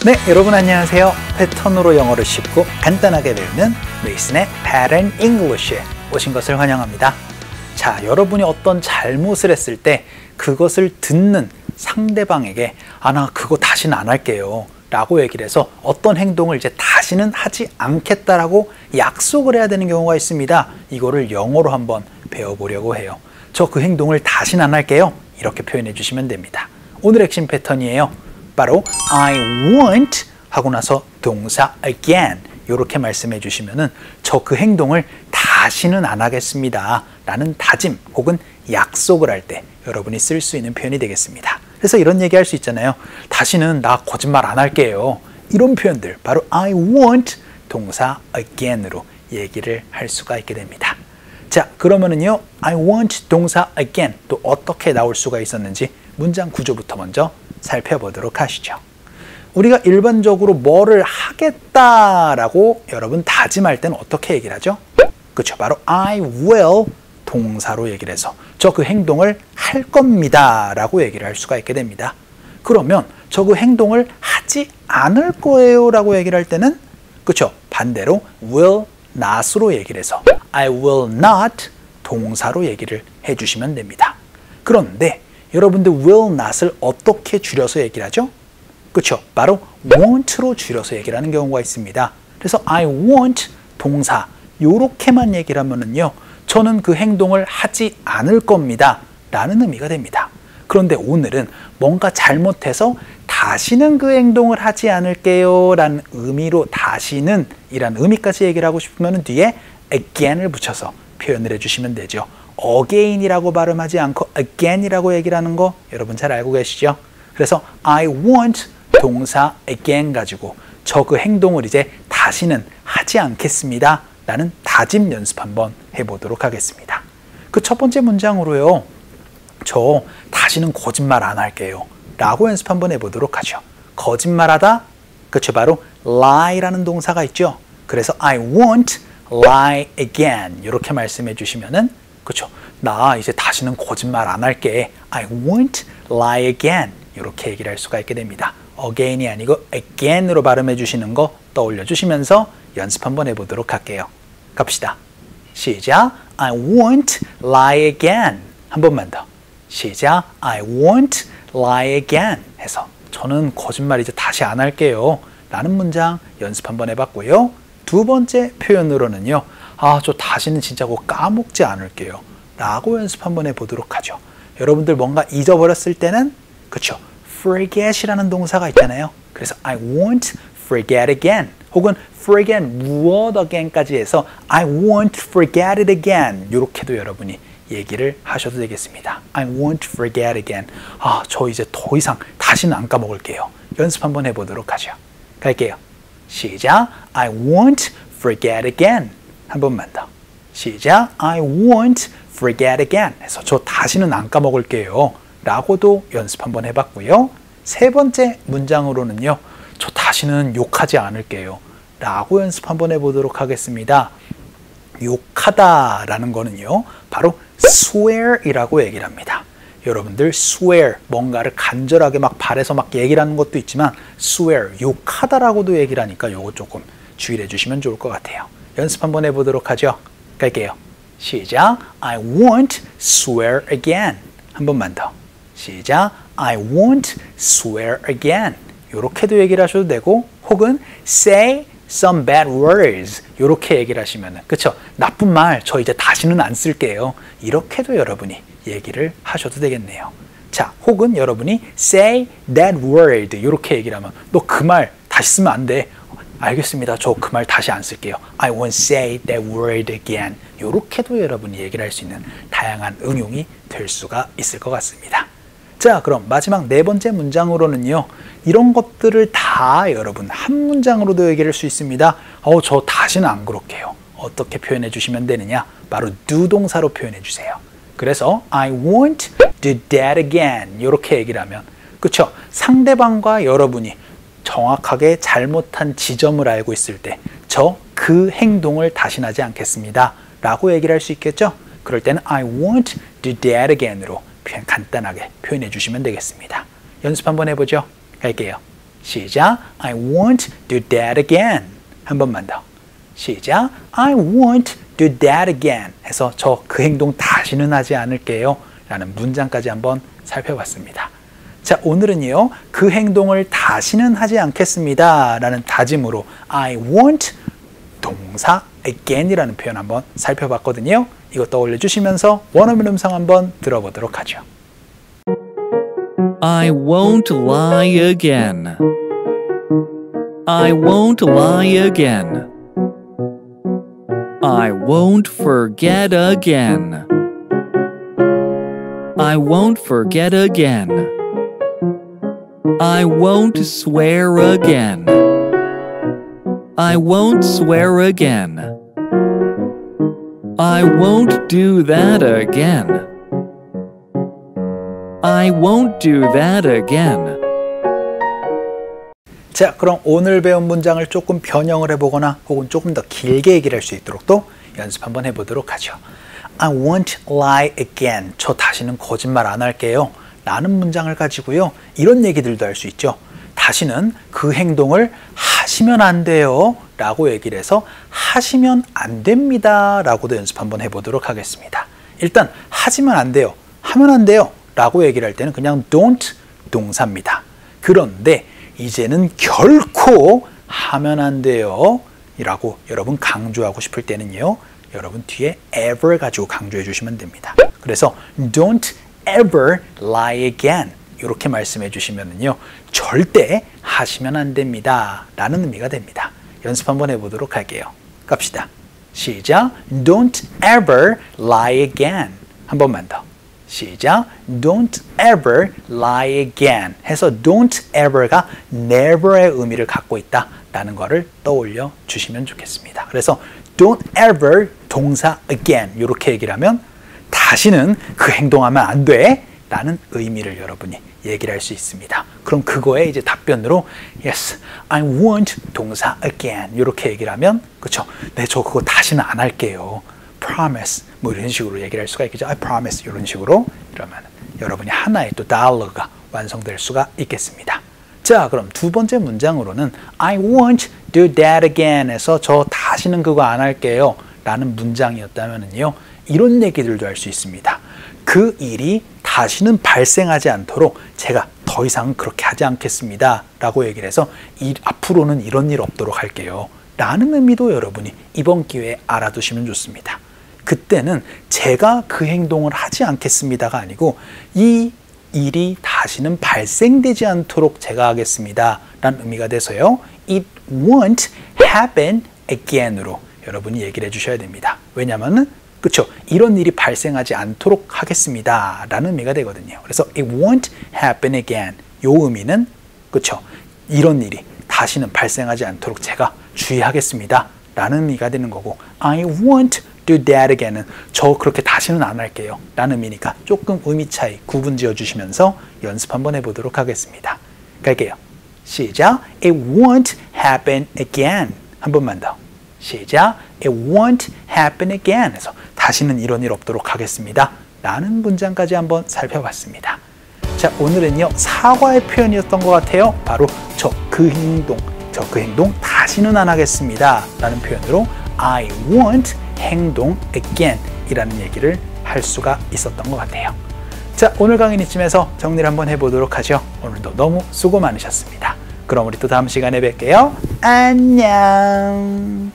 네, 여러분 안녕하세요. 패턴으로 영어를 쉽고 간단하게 배우는 레이슨의 Pattern English에 오신 것을 환영합니다. 자, 여러분이 어떤 잘못을 했을 때 그것을 듣는 상대방에게 나 그거 다시는 안 할게요 라고 얘기를 해서 어떤 행동을 이제 다시는 하지 않겠다라고 약속을 해야 되는 경우가 있습니다. 이거를 영어로 한번 배워보려고 해요. 저 그 행동을 다시는 안 할게요. 이렇게 표현해 주시면 됩니다. 오늘 핵심 패턴이에요. 바로 I won't 하고 나서 동사 again 이렇게 말씀해 주시면은 저 그 행동을 다시는 안 하겠습니다 라는 다짐 혹은 약속을 할 때 여러분이 쓸 수 있는 표현이 되겠습니다. 그래서 이런 얘기 할 수 있잖아요. 다시는 나 거짓말 안 할게요. 이런 표현들 바로 I won't 동사 again으로 얘기를 할 수가 있게 됩니다. 자, 그러면은요 I won't 동사 again 또 어떻게 나올 수가 있었는지 문장 구조부터 먼저 살펴보도록 하시죠. 우리가 일반적으로 뭐를 하겠다라고 여러분 다짐할 때는 어떻게 얘기를 하죠? 그렇죠. 바로 I will 동사로 얘기를 해서 저 그 행동을 할 겁니다 라고 얘기를 할 수가 있게 됩니다. 그러면 저 그 행동을 하지 않을 거예요 라고 얘기를 할 때는 그렇죠. 반대로 will not으로 얘기를 해서 I will not 동사로 얘기를 해주시면 됩니다. 그런데 여러분들 will not을 어떻게 줄여서 얘기를 하죠? 그렇죠. 바로 won't로 줄여서 얘기를 하는 경우가 있습니다. 그래서 I won't 동사 요렇게만 얘기를 하면은요 저는 그 행동을 하지 않을 겁니다 라는 의미가 됩니다. 그런데 오늘은 뭔가 잘못해서 다시는 그 행동을 하지 않을게요 라는 의미로 다시는 이란 의미까지 얘기를 하고 싶으면 뒤에 again을 붙여서 표현을 해주시면 되죠. again이라고 발음하지 않고 again이라고 얘기를 하는 거 여러분 잘 알고 계시죠? 그래서 I won't 동사 again 가지고 저 그 행동을 이제 다시는 하지 않겠습니다 라는 다짐 연습 한번 해보도록 하겠습니다. 그 첫 번째 문장으로요 저 다시는 거짓말 안 할게요 라고 연습 한번 해보도록 하죠. 거짓말하다 그쵸 바로 lie라는 동사가 있죠. 그래서 I won't lie again 이렇게 말씀해 주시면은 그렇죠. 나 이제 다시는 거짓말 안 할게. I won't lie again. 이렇게 얘기를 할 수가 있게 됩니다. again이 아니고 again으로 발음해 주시는 거 떠올려 주시면서 연습 한번 해보도록 할게요. 갑시다. 시작. I won't lie again. 한 번만 더. 시작. I won't lie again. 해서 저는 거짓말 이제 다시 안 할게요. 라는 문장 연습 한번 해봤고요. 두 번째 표현으로는요. 저 다시는 진짜 그거 까먹지 않을게요 라고 연습 한번 해보도록 하죠. 여러분들 뭔가 잊어버렸을 때는 그쵸 forget이라는 동사가 있잖아요. 그래서 I won't forget again 혹은 forget 무엇 again까지 해서 I won't forget it again 이렇게도 여러분이 얘기를 하셔도 되겠습니다. I won't forget again 저 이제 더 이상 다시는 안 까먹을게요. 연습 한번 해보도록 하죠. 갈게요. 시작. I won't forget again 한 번만 더. 시작. I won't forget again 해서 저 다시는 안 까먹을게요 라고도 연습 한번 해봤고요. 세 번째 문장으로는요. 저 다시는 욕하지 않을게요 라고 연습 한번 해보도록 하겠습니다. 욕하다 라는 거는요. 바로 swear 이라고 얘기를 합니다. 여러분들 swear 뭔가를 간절하게 막 발에서 막 얘기를 하는 것도 있지만 swear 욕하다라고도 얘기를 하니까 요거 조금 주의를 해주시면 좋을 것 같아요. 연습 한번 해보도록 하죠. 갈게요. 시작. I won't swear again. 한 번만 더. 시작. I won't swear again. 이렇게도 얘기를 하셔도 되고 혹은 say some bad words 이렇게 얘기를 하시면은 그쵸? 나쁜 말 저 이제 다시는 안 쓸게요. 이렇게도 여러분이 얘기를 하셔도 되겠네요. 자, 혹은 여러분이 say that word 이렇게 얘기를 하면 너 그 말 다시 쓰면 안 돼. 알겠습니다. 저 그 말 다시 안 쓸게요. I won't say that word again. 이렇게도 여러분이 얘기를 할 수 있는 다양한 응용이 될 수가 있을 것 같습니다. 자, 그럼 마지막 네 번째 문장으로는요. 이런 것들을 다 여러분 한 문장으로도 얘기할 수 있습니다. 저 다시는 안 그럴게요. 어떻게 표현해 주시면 되느냐? 바로 do 동사로 표현해 주세요. 그래서 I won't do that again. 이렇게 얘기를 하면, 그쵸? 상대방과 여러분이 정확하게 잘못한 지점을 알고 있을 때 저 그 행동을 다시는 하지 않겠습니다 라고 얘기를 할 수 있겠죠? 그럴 때는 I won't do that again으로 간단하게 표현해 주시면 되겠습니다. 연습 한번 해보죠. 갈게요. 시작. I won't do that again. 한 번만 더. 시작. I won't do that again. 해서 저 그 행동 다시는 하지 않을게요 라는 문장까지 한번 살펴봤습니다. 자, 오늘은요, 그 행동을 다시는 하지 않겠습니다 라는 다짐으로 I won't 동사 again 이라는 표현 한번 살펴봤거든요. 이거 떠올려 주시면서 원어민 음성 한번 들어보도록 하죠. I won't lie again. I won't lie again. I won't forget again. I won't forget again. I won't swear again. I won't swear again. I won't do that again. I won't do that again. 자, 그럼 오늘 배운 문장을 조금 변형을 해보거나 혹은 조금 더 길게 얘기를 할 수 있도록 또 연습 한번 해보도록 하죠. I won't lie again. 저 다시는 거짓말 안 할게요 라는 문장을 가지고요, 이런 얘기들도 할 수 있죠. 다시는 그 행동을 하시면 안 돼요 라고 얘기를 해서 하시면 안 됩니다 라고도 연습 한번 해보도록 하겠습니다. 일단 하시면 안 돼요, 하면 안 돼요 라고 얘기를 할 때는 그냥 don't 동사입니다. 그런데 이제는 결코 하면 안 돼요 라고 여러분 강조하고 싶을 때는요, 여러분 뒤에 ever 가지고 강조해 주시면 됩니다. 그래서 don't ever lie again 이렇게 말씀해 주시면은요, 절대 하시면 안 됩니다 라는 의미가 됩니다. 연습 한번 해보도록 할게요. 갑시다. 시작. Don't ever lie again. 한 번만 더. 시작. Don't ever lie again 해서 don't ever가 never의 의미를 갖고 있다 라는 거를 떠올려 주시면 좋겠습니다. 그래서 don't ever 동사 again 이렇게 얘기를 하면 다시는 그 행동하면 안 돼 라는 의미를 여러분이 얘기를 할 수 있습니다. 그럼 그거에 이제 답변으로 Yes, I won't 동사 again 이렇게 얘기를 하면, 그쵸? 네, 저 그거 다시는 안 할게요. Promise 뭐 이런 식으로 얘기를 할 수가 있겠죠. I promise 이런 식으로 이러면 여러분이 하나의 또 dialogue가 완성될 수가 있겠습니다. 자, 그럼 두 번째 문장으로는 I won't do that again 해서 저 다시는 그거 안 할게요 라는 문장이었다면요, 이런 얘기들도 할 수 있습니다. 그 일이 다시는 발생하지 않도록 제가 더 이상 그렇게 하지 않겠습니다 라고 얘기를 해서 앞으로는 이런 일 없도록 할게요 라는 의미도 여러분이 이번 기회에 알아두시면 좋습니다. 그때는 제가 그 행동을 하지 않겠습니다가 아니고 이 일이 다시는 발생되지 않도록 제가 하겠습니다 라는 의미가 돼서요, It won't happen again으로 여러분이 얘기를 해주셔야 됩니다. 왜냐하면 그쵸? 이런 일이 발생하지 않도록 하겠습니다 라는 의미가 되거든요. 그래서 it won't happen again 요 의미는 그쵸? 이런 일이 다시는 발생하지 않도록 제가 주의하겠습니다 라는 의미가 되는 거고, I won't do that again은 저 그렇게 다시는 안 할게요 라는 의미니까 조금 의미 차이 구분 지어 주시면서 연습 한번 해보도록 하겠습니다. 갈게요. 시작. It won't happen again. 한 번만 더. 시작. It won't happen again 해서 다시는 이런 일 없도록 하겠습니다 라는 문장까지 한번 살펴봤습니다. 자, 오늘은요, 사과의 표현이었던 것 같아요. 바로 저 그 행동 다시는 안 하겠습니다 라는 표현으로 I won't 행동 again 이라는 얘기를 할 수가 있었던 것 같아요. 자, 오늘 강의는 이쯤에서 정리를 한번 해보도록 하죠. 오늘도 너무 수고 많으셨습니다. 그럼 우리 또 다음 시간에 뵐게요. 안녕.